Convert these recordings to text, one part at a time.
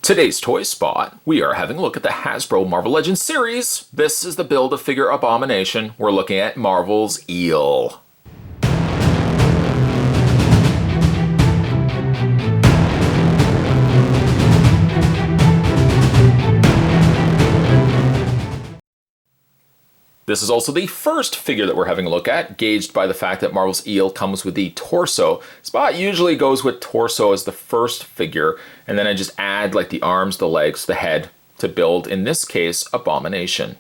Today's Toy Spot, we are having a look at the Hasbro Marvel Legends series. This is the Build-A-Figure Abomination. We're looking at Marvel's Eel. This is also the first figure that we're having a look at, gauged by the fact that Marvel's Eel comes with the torso. Spot usually goes with torso as the first figure, and then I just add like the arms, the legs, the head to build, in this case, Abomination.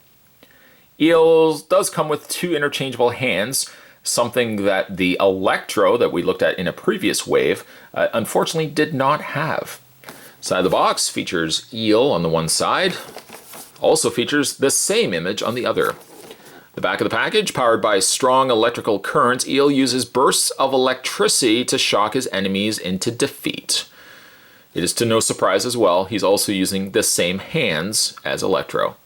Eel does come with two interchangeable hands, something that the Electro that we looked at in a previous wave unfortunately did not have. Side of the box features Eel on the one side, also features the same image on the other. The back of the package, powered by strong electrical currents, Eel uses bursts of electricity to shock his enemies into defeat. It is to no surprise as well, he's also using the same hands as Electro.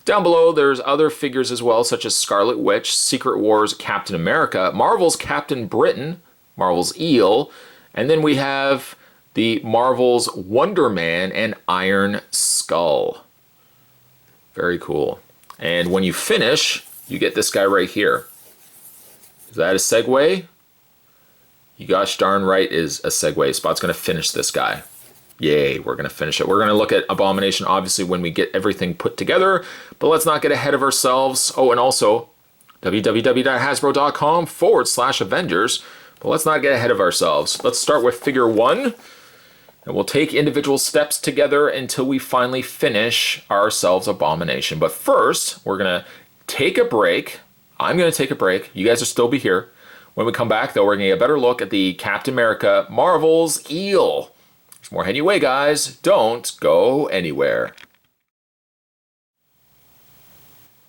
Down below, there's other figures as well, such as Scarlet Witch, Secret Wars Captain America, Marvel's Captain Britain, Marvel's Eel, and then we have the Marvel's Wonder Man and Iron Skull. Very cool. And when you finish, you get this guy right here. Is that a segue? You gosh darn right is a segue. Spot's going to finish this guy. Yay, we're going to finish it. We're going to look at Abomination, obviously, when we get everything put together, but let's not get ahead of ourselves. Oh, and also, www.hasbro.com/Avengers, but let's not get ahead of ourselves. Let's start with figure one, and we'll take individual steps together until we finally finish ourselves Abomination. But first, we're going to take a break. I'm going to take a break. You guys will still be here. When we come back, though, we're going to get a better look at the Captain America Marvel's Eel. There's more heading your way, guys. Don't go anywhere.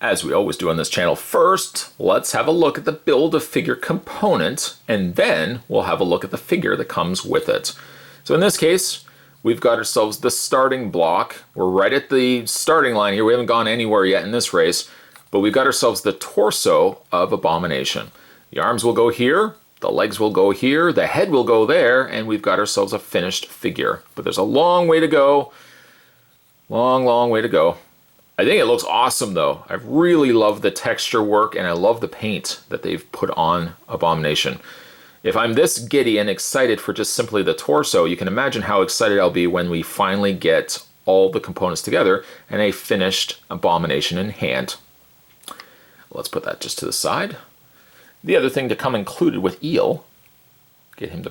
As we always do on this channel, first, let's have a look at the Build-A-Figure component, and then we'll have a look at the figure that comes with it. So in this case, we've got ourselves the starting block. We're right at the starting line here. We haven't gone anywhere yet in this race, but we've got ourselves the torso of Abomination. The arms will go here, the legs will go here, the head will go there, and we've got ourselves a finished figure. But there's a long way to go. Long, long way to go. I think it looks awesome though. I really love the texture work and I love the paint that they've put on Abomination. If I'm this giddy and excited for just simply the torso, you can imagine how excited I'll be when we finally get all the components together and a finished Abomination in hand. Let's put that just to the side. The other thing to come included with Eel, get him to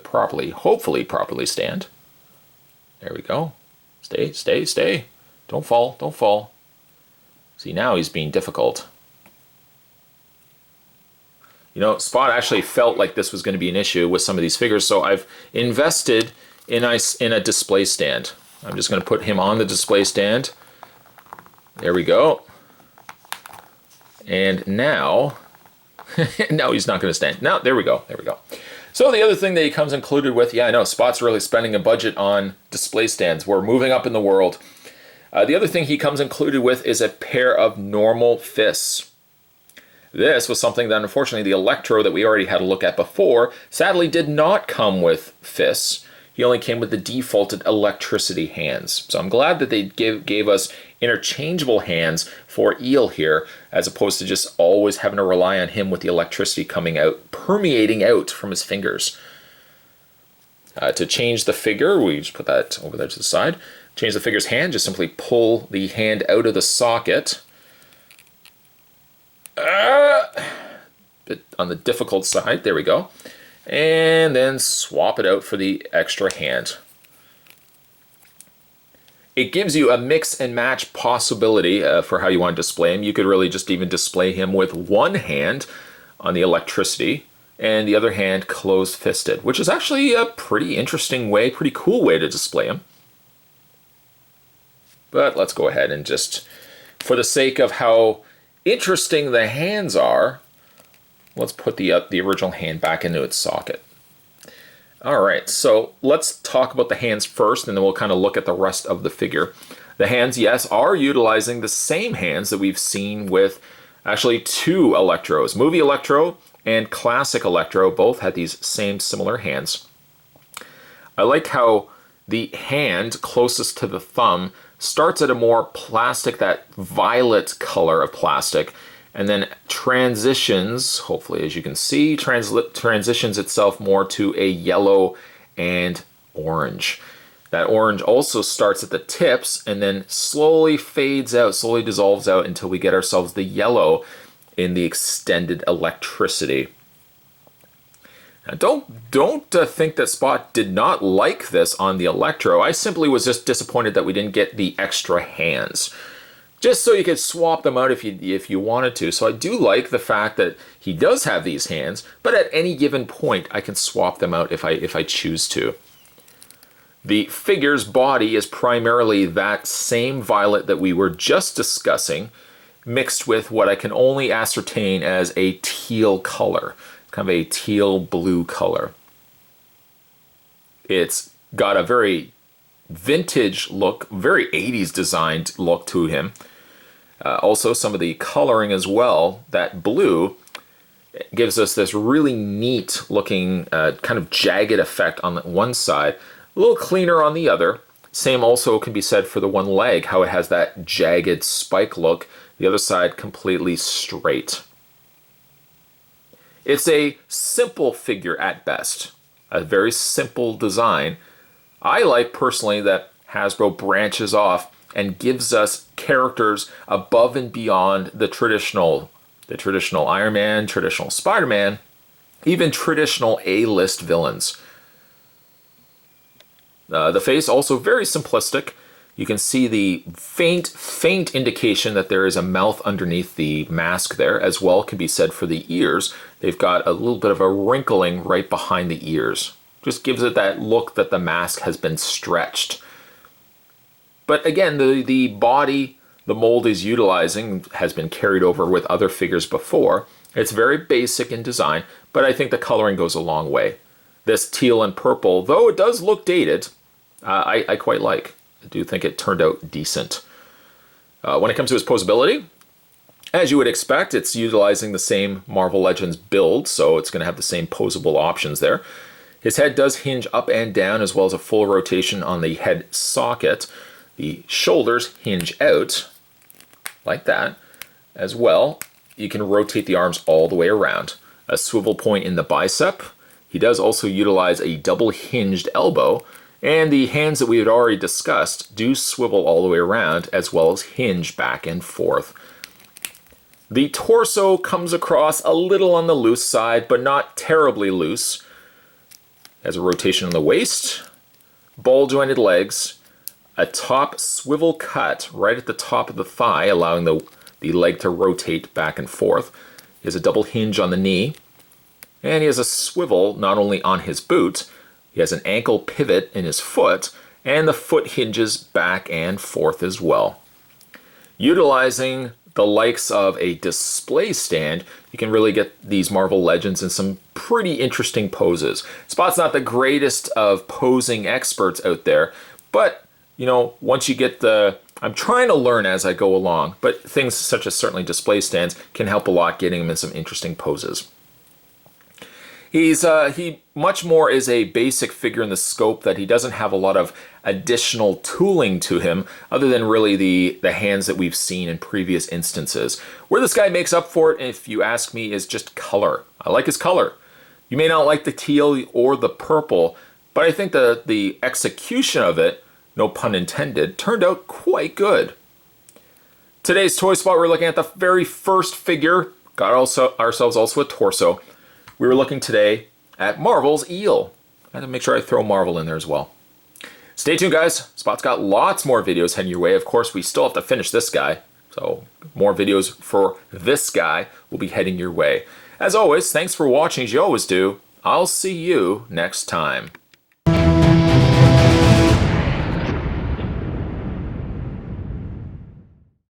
hopefully properly stand. There we go. Stay, stay, stay. Don't fall, don't fall. See, now he's being difficult. You know, Spot actually felt like this was going to be an issue with some of these figures, so I've invested in a display stand. I'm just going to put him on the display stand. There we go. And now, now he's not going to stand. Now, there we go, there we go. So the other thing that he comes included with, yeah, I know, Spot's really spending a budget on display stands. We're moving up in the world. The other thing he comes included with is a pair of normal fists. This was something that unfortunately the Electro that we already had a look at before sadly did not come with fists. He only came with the defaulted electricity hands. So I'm glad that they gave us interchangeable hands for Eel here, as opposed to just always having to rely on him with the electricity coming out, permeating out from his fingers. To change the figure, we just put that over there to the side. Change the figure's hand, just simply pull the hand out of the socket. Bit on the difficult side, there we go. And then swap it out for the extra hand. It gives you a mix and match possibility for how you want to display him. You could really just even display him with one hand on the electricity and the other hand closed-fisted, which is actually a pretty interesting way, pretty cool way to display him. But let's go ahead and just, for the sake of how interesting the hands are, let's put the original hand back into its socket. All right, so let's talk about the hands first, and then we'll kind of look at the rest of the figure. The hands, yes, are utilizing the same hands that we've seen with actually two Electros. Movie Electro and Classic Electro both had these same similar hands. I like how The hand closest to the thumb starts at a more plastic, that violet color of plastic, and then transitions, hopefully as you can see, transitions itself more to a yellow and orange. That orange also starts at the tips and then slowly fades out, slowly dissolves out until we get ourselves the yellow in the extended electricity. Now, don't think that Spot did not like this on the Electro. I simply was just disappointed that we didn't get the extra hands, just so you could swap them out if you wanted to. So I do like the fact that he does have these hands, but at any given point I can swap them out if I choose to. The figure's body is primarily that same violet that we were just discussing, mixed with what I can only ascertain as a teal color. Kind of a teal blue color. It's got a very vintage look, very 80s designed look to him. Also some of the coloring as well, that blue gives us this really neat looking kind of jagged effect on one side, a little cleaner on the other. Same also can be said for the one leg, how it has that jagged spike look, the other side completely straight. It's a simple figure at best, a very simple design. I like personally that Hasbro branches off and gives us characters above and beyond the traditional Iron Man, traditional Spider-Man, even traditional A-list villains. The face also very simplistic. You can see the faint indication that there is a mouth underneath the mask there, as well can be said for the ears. They've got a little bit of a wrinkling right behind the ears. Just gives it that look that the mask has been stretched. But again, the body the mold is utilizing has been carried over with other figures before. It's very basic in design, but I think the coloring goes a long way. This teal and purple, though it does look dated, I quite like. I do think it turned out decent. When it comes to his posability, as you would expect, it's utilizing the same Marvel Legends build, so it's going to have the same posable options there. His head does hinge up and down, as well as a full rotation on the head socket. The shoulders hinge out, like that. As well, you can rotate the arms all the way around. A swivel point in the bicep. He does also utilize a double hinged elbow, and the hands that we had already discussed do swivel all the way around, as well as hinge back and forth. The torso comes across a little on the loose side, but not terribly loose. Has a rotation on the waist, ball-jointed legs, a top swivel cut right at the top of the thigh, allowing the leg to rotate back and forth. He has a double hinge on the knee, and he has a swivel not only on his boot, he has an ankle pivot in his foot, and the foot hinges back and forth as well. Utilizing the likes of a display stand, you can really get these Marvel Legends in some pretty interesting poses. Spot's not the greatest of posing experts out there, but you know, once you get I'm trying to learn as I go along, but things such as certainly display stands can help a lot getting him in some interesting poses. He much more is a basic figure in the scope that he doesn't have a lot of additional tooling to him other than really the hands that we've seen in previous instances. Where this guy makes up for it, if you ask me, is just color. I like his color. You may not like the teal or the purple, but I think the execution of it, no pun intended, turned out quite good. Today's Toy Spot, we're looking at the very first figure. Got ourselves also a torso. We were looking today at Marvel's Eel. I had to make sure I throw Marvel in there as well. Stay tuned, guys. Spot's got lots more videos heading your way. Of course, we still have to finish this guy, so more videos for this guy will be heading your way. As always, thanks for watching as you always do. I'll see you next time.